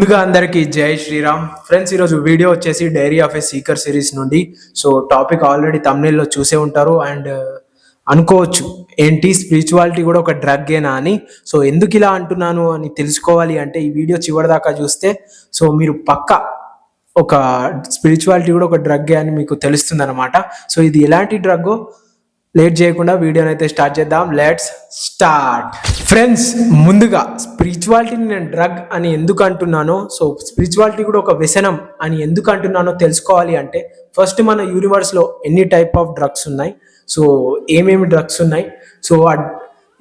ముందుగా అందరికీ జై శ్రీరామ్ ఫ్రెండ్స్. ఈరోజు వీడియో వచ్చేసి diary of A seeker series నుండి. సో టాపిక్ ఆల్రెడీ తమ్నైల్లో చూసే ఉంటారు అండ్ అనుకోవచ్చు ఏంటి స్పిరిచువాలిటీ కూడా ఒక డ్రగ్ ఏనా అని. సో ఎందుకు ఇలా అంటున్నాను అని తెలుసుకోవాలి అంటే ఈ వీడియో చివరిదాకా చూస్తే సో మీరు పక్క ఒక స్పిరిచువాలిటీ కూడా ఒక డ్రగ్ అని మీకు తెలుస్తుంది అనమాట. సో ఇది ఎలాంటి డ్రగ్గో లేట్ చేయకుండా వీడియోని అయితే స్టార్ట్ చేద్దాం. Let's start. ఫ్రెండ్స్, ముందుగా స్పిరిచువాలిటీని నేను డ్రగ్ అని ఎందుకు అంటున్నానో, సో స్పిరిచువాలిటీ కూడా ఒక వ్యసనం అని ఎందుకు అంటున్నానో తెలుసుకోవాలి అంటే ఫస్ట్ మన యూనివర్స్లో ఎన్ని టైప్ ఆఫ్ డ్రగ్స్ ఉన్నాయి, సో ఏమేమి డ్రగ్స్ ఉన్నాయి, సో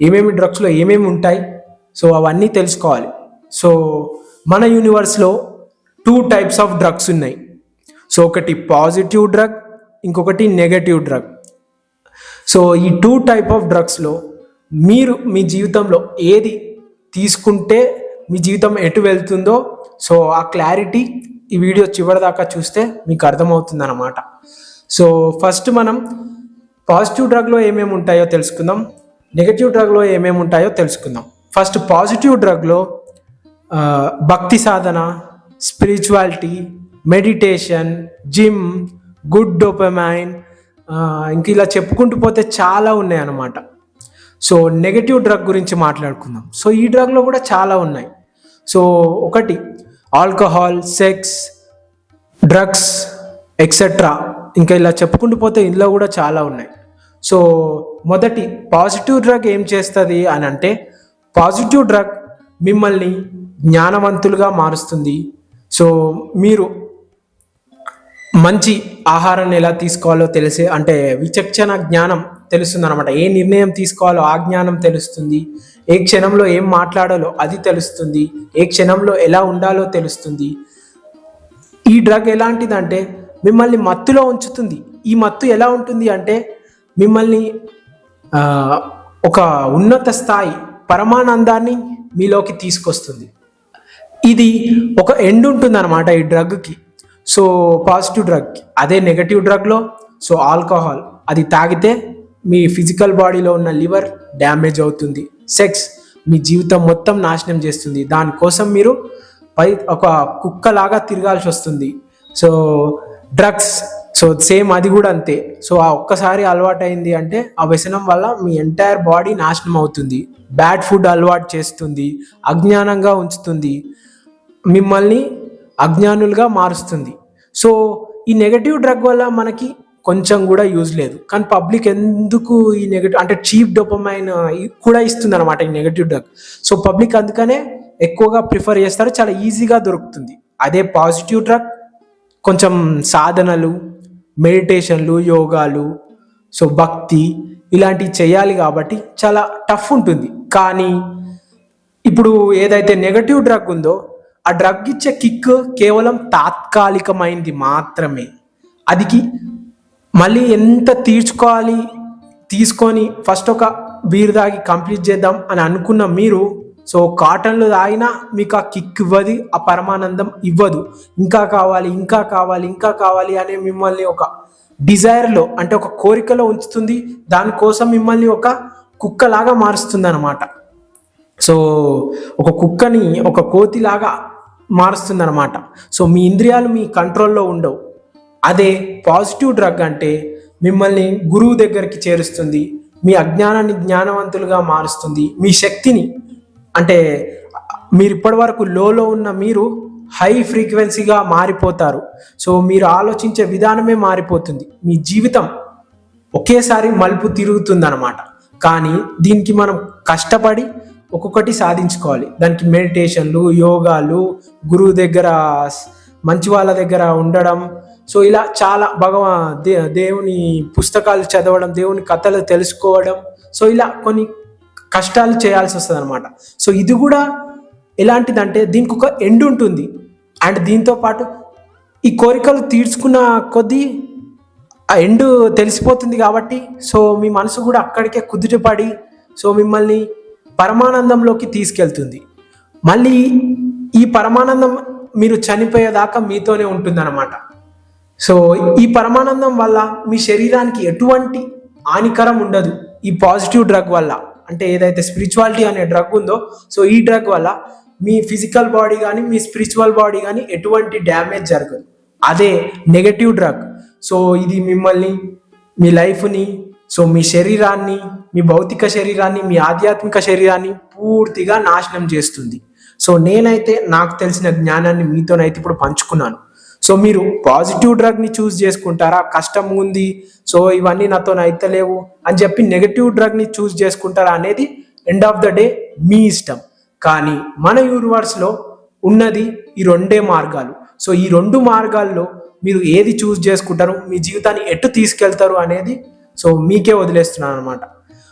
ఏమేమి డ్రగ్స్లో ఏమేమి ఉంటాయి, సో అవన్నీ తెలుసుకోవాలి. సో మన యూనివర్స్లో 2 టైప్స్ ఆఫ్ డ్రగ్స్ ఉన్నాయి. సో ఒకటి పాజిటివ్ డ్రగ్, ఇంకొకటి నెగటివ్ డ్రగ్. సో ఈ 2 టైప్ ఆఫ్ డ్రగ్స్లో మీరు మీ జీవితంలో ఏది తీసుకుంటే మీ జీవితం ఎటు వెళ్తుందో సో ఆ క్లారిటీ ఈ వీడియో చివరిదాకా చూస్తే మీకు అర్థమవుతుంది అన్నమాట. సో ఫస్ట్ మనం పాజిటివ్ డ్రగ్లో ఏమేమి ఉంటాయో తెలుసుకుందాం, నెగటివ్ డ్రగ్లో ఏమేమి ఉంటాయో తెలుసుకుందాం. ఫస్ట్ పాజిటివ్ డ్రగ్లో భక్తి సాధన, spirituality, meditation, gym, good dopamine, ఇంక ఇలా చెప్పుకుంటూ పోతే చాలా ఉన్నాయి అన్నమాట. సో నెగటివ్ డ్రగ్ గురించి మాట్లాడుకుందాం. సో ఈ డ్రగ్లో కూడా చాలా ఉన్నాయి. సో ఒకటి ఆల్కహాల్, సెక్స్, డ్రగ్స్ ఎక్సెట్రా, ఇంకా ఇలా చెప్పుకుంటూ పోతే ఇందులో కూడా చాలా ఉన్నాయి. సో మొదటి పాజిటివ్ డ్రగ్ ఏం చేస్తుంది అని అంటే, పాజిటివ్ డ్రగ్ మిమ్మల్ని జ్ఞానవంతులుగా మారుస్తుంది. సో మీరు మంచి ఆహారాన్ని ఎలా తీసుకోవాలో తెలిసే అంటే విచక్షణ జ్ఞానం తెలుస్తుంది అనమాట. ఏ నిర్ణయం తీసుకోవాలో ఆ జ్ఞానం తెలుస్తుంది. ఏ క్షణంలో ఏం మాట్లాడాలో అది తెలుస్తుంది. ఏ క్షణంలో ఎలా ఉండాలో తెలుస్తుంది. ఈ డ్రగ్ ఎలాంటిదంటే మిమ్మల్ని మత్తులో ఉంచుతుంది. ఈ మత్తు ఎలా ఉంటుంది అంటే మిమ్మల్ని ఒక ఉన్నత స్థాయి పరమానందాన్ని మీలోకి తీసుకొస్తుంది. ఇది ఒక ఎండ్ ఉంటుంది అనమాట ఈ డ్రగ్కి. So positive drug. అదే నెగటివ్ డ్రగ్లో సో ఆల్కహాల్, అది తాగితే మీ ఫిజికల్ బాడీలో ఉన్న లివర్ డ్యామేజ్ అవుతుంది. సెక్స్ మీ జీవితం మొత్తం నాశనం చేస్తుంది. దానికోసం మీరు ఒక కుక్కలాగా తిరగాల్సి వస్తుంది. సో డ్రగ్స్ సో సేమ్ అది కూడా అంతే. సో ఆ ఒక్కసారి అలవాటు అయింది అంటే ఆ వ్యసనం వల్ల మీ ఎంటైర్ బాడీ నాశనం అవుతుంది. బ్యాడ్ ఫుడ్ అలవాటు చేస్తుంది, అజ్ఞానంగా ఉంచుతుంది, మిమ్మల్ని అజ్ఞానులుగా మారుస్తుంది. సో ఈ నెగటివ్ డ్రగ్ వల్ల మనకి కొంచెం కూడా యూజ్ లేదు, కానీ పబ్లిక్ ఎందుకు ఈ నెగటివ్ అంటే చీప్ డోపమైన్ కూడా ఇస్తుంది అనమాట ఈ నెగటివ్ డ్రగ్. సో పబ్లిక్ అందుకనే ఎక్కువగా ప్రిఫర్ చేస్తారు, చాలా ఈజీగా దొరుకుతుంది. అదే పాజిటివ్ డ్రగ్ కొంచెం సాధనలు, మెడిటేషన్లు, యోగాలు, సో భక్తి ఇలాంటివి చేయాలి కాబట్టి చాలా టఫ్ ఉంటుంది. కానీ ఇప్పుడు ఏదైతే నెగటివ్ డ్రగ్ ఉందో ఆ డ్రగ్ ఇచ్చే కిక్ కేవలం తాత్కాలికమైనది మాత్రమే. అదికి మళ్ళీ ఎంత తీర్చుకోవాలి తీసుకొని ఫస్ట్ ఒక బీర్ తాగి కంప్లీట్ చేద్దాం అని అనుకున్న మీరు సో కాటన్లు తాగినా మీకు ఆ కిక్ ఇవ్వదు, ఆ పరమానందం ఇవ్వదు. ఇంకా కావాలి, ఇంకా కావాలి, ఇంకా కావాలి అనే మిమ్మల్ని ఒక డిజైర్లో అంటే ఒక కోరికలో ఉంచుతుంది. దానికోసం మిమ్మల్ని ఒక కుక్కలాగా మారుస్తుంది అన్నమాట. సో ఒక కుక్కని ఒక కోతిలాగా మారుస్తుంది అనమాట. సో మీ ఇంద్రియాలు మీ కంట్రోల్లో ఉండవు. అదే పాజిటివ్ డ్రగ్ అంటే మిమ్మల్ని గురువు దగ్గరికి చేరుస్తుంది, మీ అజ్ఞానాన్ని జ్ఞానవంతులుగా మారుస్తుంది, మీ శక్తిని అంటే మీరు ఇప్పటి వరకు లోలో ఉన్న మీరు హై ఫ్రీక్వెన్సీగా మారిపోతారు. సో మీరు ఆలోచించే విధానమే మారిపోతుంది. మీ జీవితం ఒకేసారి మలుపు తిరుగుతుంది అనమాట. కానీ దీనికి మనం కష్టపడి ఒక్కొక్కటి సాధించుకోవాలి. దానికి మెడిటేషన్లు, యోగాలు, గురువు దగ్గర మంచి వాళ్ళ దగ్గర ఉండడం, సో ఇలా చాలా దేవుని పుస్తకాలు చదవడం, దేవుని కథలు తెలుసుకోవడం, సో ఇలా కొన్ని కష్టాలు చేయాల్సి వస్తుంది అనమాట. సో ఇది కూడా ఎలాంటిదంటే దీనికి ఒక ఎండ్ ఉంటుంది. అండ్ దీంతో పాటు ఈ కోరికలు తీర్చుకున్న కొద్దీ ఆ ఎండ్ తెలిసిపోతుంది కాబట్టి సో మీ మనసు కూడా అక్కడికే కుదుటపడి సో మిమ్మల్ని పరమానందంలోకి తీసుకెళ్తుంది. మళ్ళీ ఈ పరమానందం మీరు చనిపోయేదాకా మీతోనే ఉంటుందన్నమాట. సో ఈ పరమానందం వల్ల మీ శరీరానికి ఎటువంటి హానికరం ఉండదు. ఈ పాజిటివ్ డ్రగ్ వల్ల అంటే ఏదైతే స్పిరిచువాలిటీ అనే డ్రగ్ ఉందో సో ఈ డ్రగ్ వల్ల మీ ఫిజికల్ బాడీ కానీ మీ స్పిరిచువల్ బాడీ కానీ ఎటువంటి డ్యామేజ్ జరగదు. అదే నెగటివ్ డ్రగ్, సో ఇది మిమ్మల్ని, మీ లైఫ్ని, సో మీ శరీరాన్ని, మీ భౌతిక శరీరాన్ని, మీ ఆధ్యాత్మిక శరీరాన్ని పూర్తిగా నాశనం చేస్తుంది. సో నేనైతే నాకు తెలిసిన జ్ఞానాన్ని మీతోనైతే ఇప్పుడు పంచుకున్నాను. సో మీరు పాజిటివ్ డ్రగ్ని చూస్ చేసుకుంటారా, కష్టం ఉంది సో ఇవన్నీ నాతో అయితలేవు అని చెప్పి నెగటివ్ డ్రగ్ని చూస్ చేసుకుంటారా అనేది ఎండ్ ఆఫ్ ద డే మీ ఇష్టం. కానీ మన యూనివర్స్లో ఉన్నది ఈ రెండే మార్గాలు. సో ఈ రెండు మార్గాల్లో మీరు ఏది చూస్ చేసుకుంటారు, మీ జీవితాన్ని ఎటు తీసుకెళ్తారు అనేది సో మీకే వదిలేస్తున్నాను అనమాట.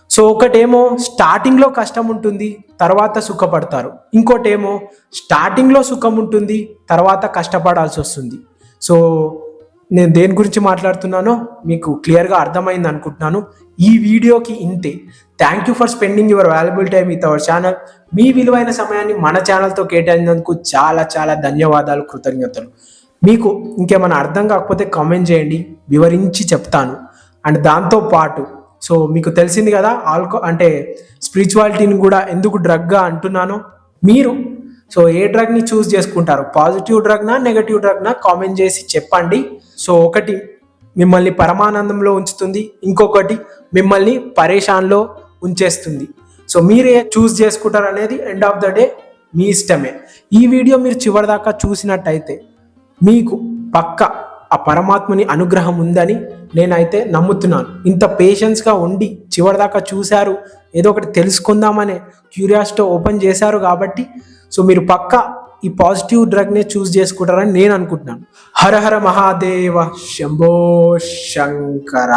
సో ఒకటేమో స్టార్టింగ్లో కష్టం ఉంటుంది, తర్వాత సుఖపడతారు. ఇంకోటేమో స్టార్టింగ్లో సుఖం ఉంటుంది, తర్వాత కష్టపడాల్సి వస్తుంది. సో నేను దేని గురించి మాట్లాడుతున్నానో మీకు క్లియర్గా అర్థమైంది అనుకుంటున్నాను. ఈ వీడియోకి ఇంతే. Thank you for spending your valuable time with our channel. మీ విలువైన సమయాన్ని మన ఛానల్తో కేటాయించినందుకు చాలా చాలా ధన్యవాదాలు, కృతజ్ఞతలు. మీకు ఇంకేమైనా అర్థం కాకపోతే కామెంట్ చేయండి, వివరించి చెప్తాను. అండ్ దాంతో పాటు సో మీకు తెలిసింది కదా అంటే స్పిరిచువాలిటీని కూడా ఎందుకు డ్రగ్గా అంటున్నానో. మీరు సో ఏ డ్రగ్ని చూస్ చేసుకుంటారు, పాజిటివ్ డ్రగ్నా నెగటివ్ డ్రగ్నా కామెంట్ చేసి చెప్పండి. సో ఒకటి మిమ్మల్ని పరమానందంలో ఉంచుతుంది, ఇంకొకటి మిమ్మల్ని పరేషాన్లో ఉంచేస్తుంది. సో మీరే చూస్ చేసుకుంటారు అనేది ఎండ్ ఆఫ్ ద డే మీ ఇష్టమే. ఈ వీడియో మీరు చివరిదాకా చూసినట్టయితే మీకు పక్క ఆ పరమాత్మని అనుగ్రహం ఉందని నేనైతే నమ్ముతున్నాను. ఇంత పేషెన్స్గా ఉండి చివరిదాకా చూశారు, ఏదో ఒకటి తెలుసుకుందామనే క్యూరియాసిటీ ఓపెన్ చేశారు కాబట్టి సో మీరు పక్క ఈ పాజిటివ్ డ్రగ్నే చూస్ చేసుకుంటారని నేను అనుకుంటున్నాను. హర హర మహాదేవ, శంభో శంకర.